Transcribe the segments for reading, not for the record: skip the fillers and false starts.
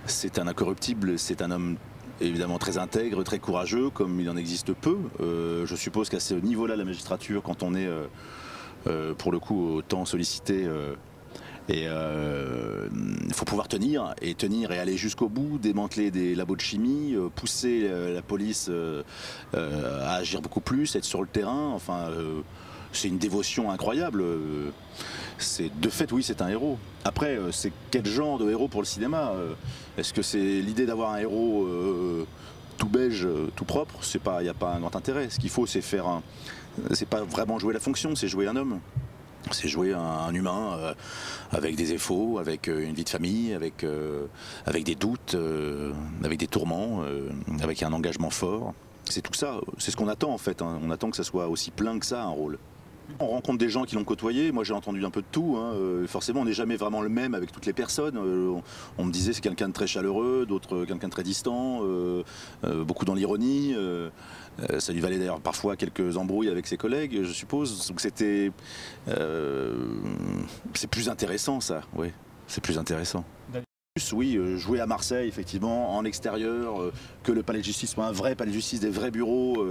C'est un incorruptible, c'est un homme évidemment très intègre, très courageux, comme il en existe peu. Je suppose qu'à ce niveau-là, la magistrature, quand on est pour le coup autant sollicité, il faut pouvoir tenir et aller jusqu'au bout, démanteler des labos de chimie, pousser la police à agir beaucoup plus, être sur le terrain. Enfin, c'est une dévotion incroyable. De fait, oui, c'est un héros. Après, c'est quel genre de héros pour le cinéma? Est-ce que c'est l'idée d'avoir un héros tout beige, tout propre? Il n'y a pas un grand intérêt. Ce qu'il faut, c'est c'est pas vraiment jouer la fonction, c'est jouer un homme. C'est jouer un humain avec des défauts, avec une vie de famille, avec des doutes, avec des tourments, avec un engagement fort. C'est tout ça, c'est ce qu'on attend en fait, hein. On attend que ça soit aussi plein que ça un rôle. On rencontre des gens qui l'ont côtoyé, moi j'ai entendu un peu de tout, hein. Forcément on n'est jamais vraiment le même avec toutes les personnes. On me disait c'est quelqu'un de très chaleureux, d'autres quelqu'un de très distant, beaucoup dans l'ironie. Ça lui valait d'ailleurs parfois quelques embrouilles avec ses collègues, je suppose. Donc c'est plus intéressant ça, oui, c'est plus intéressant. Oui, jouer à Marseille, effectivement, en extérieur, que le palais de justice soit un vrai palais de justice, des vrais bureaux,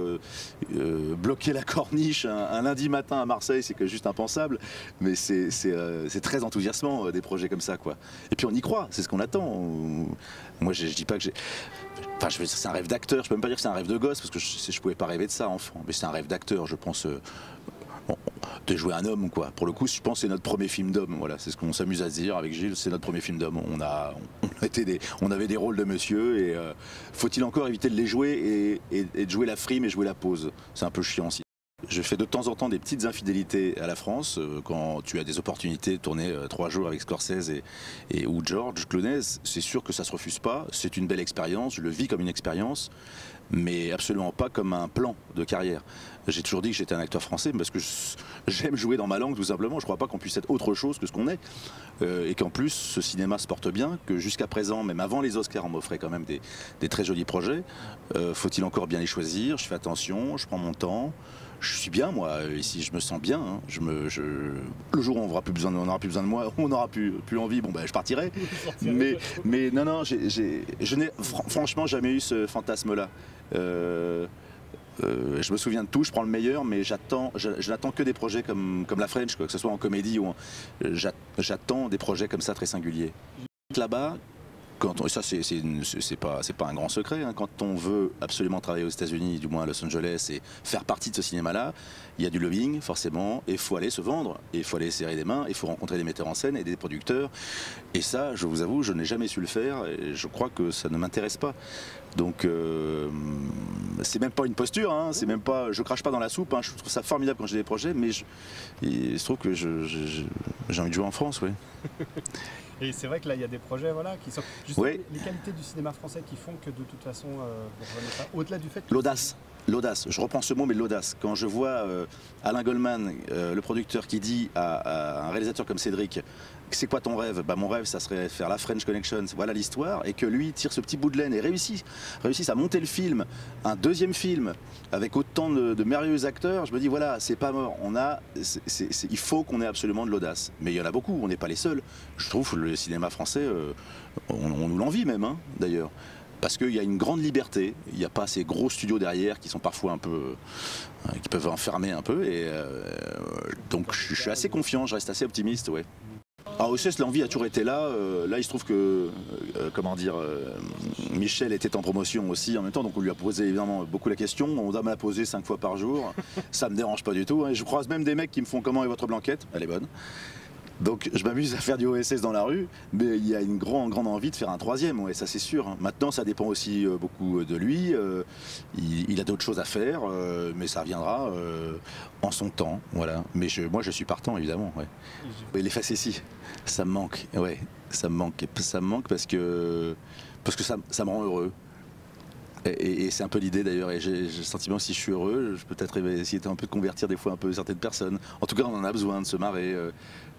bloquer la corniche un lundi matin à Marseille, c'est que juste impensable, mais c'est très enthousiasmant, des projets comme ça, quoi. Et puis on y croit, c'est ce qu'on attend. Moi, je dis pas que j'ai... Enfin, c'est un rêve d'acteur, je peux même pas dire que c'est un rêve de gosse, parce que je pouvais pas rêver de ça, enfant, mais c'est un rêve d'acteur, je pense... de jouer un homme, quoi. Pour le coup, je pense que c'est notre premier film d'homme. Voilà, c'est ce qu'on s'amuse à se dire avec Gilles, c'est notre premier film d'homme. On avait des rôles de monsieur et faut-il encore éviter de les jouer et de jouer la frime et jouer la pose. C'est un peu chiant aussi. Je fais de temps en temps des petites infidélités à la France quand tu as des opportunités de tourner 3 jours avec Scorsese ou George Clooney. C'est sûr que ça se refuse pas. C'est une belle expérience. Je le vis comme une expérience, mais absolument pas comme un plan de carrière. J'ai toujours dit que j'étais un acteur français parce que j'aime jouer dans ma langue tout simplement. Je crois pas qu'on puisse être autre chose que ce qu'on est et qu'en plus ce cinéma se porte bien, que jusqu'à présent, même avant les Oscars, on m'offrait quand même des très jolis projets. Faut-il encore bien les choisir? Je fais attention, je prends mon temps. Je suis bien, moi, ici, je me sens bien. Hein. Le jour où on n'aura plus besoin de moi, on n'aura plus envie, bon, ben, je partirai. Mais non, je n'ai franchement jamais eu ce fantasme-là. Je me souviens de tout, je prends le meilleur, mais je n'attends que des projets comme La French, quoi, que ce soit en comédie ou j'attends des projets comme ça très singuliers. Là-bas, ça c'est pas un grand secret, hein, quand on veut absolument travailler aux États-Unis, du moins à Los Angeles, et faire partie de ce cinéma-là, il y a du lobbying forcément, et il faut aller se vendre, et il faut aller serrer des mains, il faut rencontrer des metteurs en scène et des producteurs. Et ça, je vous avoue, je n'ai jamais su le faire, et je crois que ça ne m'intéresse pas. Donc c'est même pas une posture, hein, c'est même pas, je crache pas dans la soupe, hein, je trouve ça formidable quand j'ai des projets, mais il se trouve que j'ai envie de jouer en France, oui. Et c'est vrai que là, il y a des projets voilà, qui sont justement les qualités du cinéma français qui font que de toute façon, vous revenez pas. Au-delà du fait que... L'audace, je reprends ce mot, mais l'audace. Quand je vois Alain Goldman, le producteur, qui dit à un réalisateur comme Cédric, c'est quoi ton rêve? Bah, mon rêve, ça serait faire la French Connection, voilà l'histoire, et que lui tire ce petit bout de laine et réussisse à monter le film, un deuxième film, avec autant de merveilleux acteurs, je me dis voilà, c'est pas mort, il faut qu'on ait absolument de l'audace. Mais il y en a beaucoup, on n'est pas les seuls. Je trouve le cinéma français, on nous l'envie même, hein, d'ailleurs. Parce qu'il y a une grande liberté, il n'y a pas ces gros studios derrière qui sont parfois un peu, qui peuvent enfermer un peu, et donc je suis assez confiant, je reste assez optimiste, ouais. Alors OCS, l'envie a toujours été là. Là, il se trouve que, Michel était en promotion aussi en même temps, donc on lui a posé évidemment beaucoup la question. On doit me la poser 5 fois par jour. Ça me dérange pas du tout, hein. Je croise même des mecs qui me font comment est votre blanquette? Elle est bonne. Donc je m'amuse à faire du OSS dans la rue, mais il y a une grande envie de faire un 3e, ouais, ça c'est sûr. Maintenant ça dépend aussi beaucoup de lui, il a d'autres choses à faire, mais ça viendra en son temps, voilà. Mais moi je suis partant évidemment, ouais. Et les facéties, ça me manque, ouais, ça me manque parce que ça me rend heureux. Et c'est un peu l'idée d'ailleurs, et j'ai le sentiment que si je suis heureux, je peux peut-être essayer un peu de convertir des fois un peu certaines personnes. En tout cas, on en a besoin de se marrer.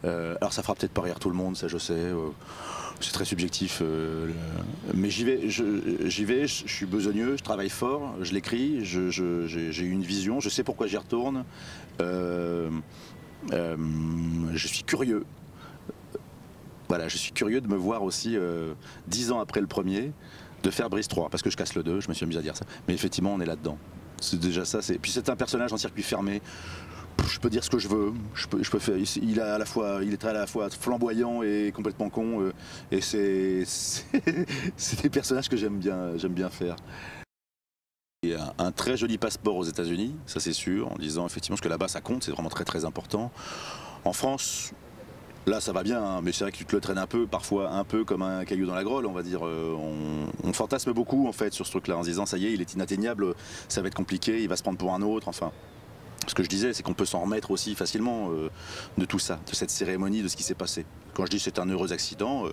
Alors ça fera peut-être pas rire tout le monde, ça je sais, c'est très subjectif. Mais j'y vais, je suis besogneux, je travaille fort, je l'écris, j'ai eu une vision, je sais pourquoi j'y retourne. Je suis curieux. voilà, je suis curieux de me voir aussi 10 ans après le premier, de faire Brise 3, parce que je casse le 2, je me suis amusé à dire ça. Mais effectivement, on est là-dedans. C'est déjà ça. Puis c'est un personnage en circuit fermé. Je peux dire ce que je veux. Je peux faire. Il est à la fois flamboyant et complètement con. Et c'est des personnages que j'aime bien faire. Il y a un très joli passeport aux États-Unis, ça c'est sûr, en disant effectivement que là-bas ça compte, c'est vraiment très très important. En France, là ça va bien, hein, mais c'est vrai que tu te le traînes un peu, parfois un peu comme un caillou dans la Grolle, on va dire. On fantasme beaucoup en fait sur ce truc-là, en se disant ça y est, il est inatteignable, ça va être compliqué, il va se prendre pour un autre, enfin. Ce que je disais, c'est qu'on peut s'en remettre aussi facilement de tout ça, de cette cérémonie, de ce qui s'est passé. Quand je dis c'est un heureux accident,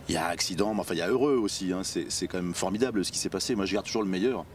il y a accident, mais enfin il y a heureux aussi, hein, c'est quand même formidable ce qui s'est passé. Moi je garde toujours le meilleur.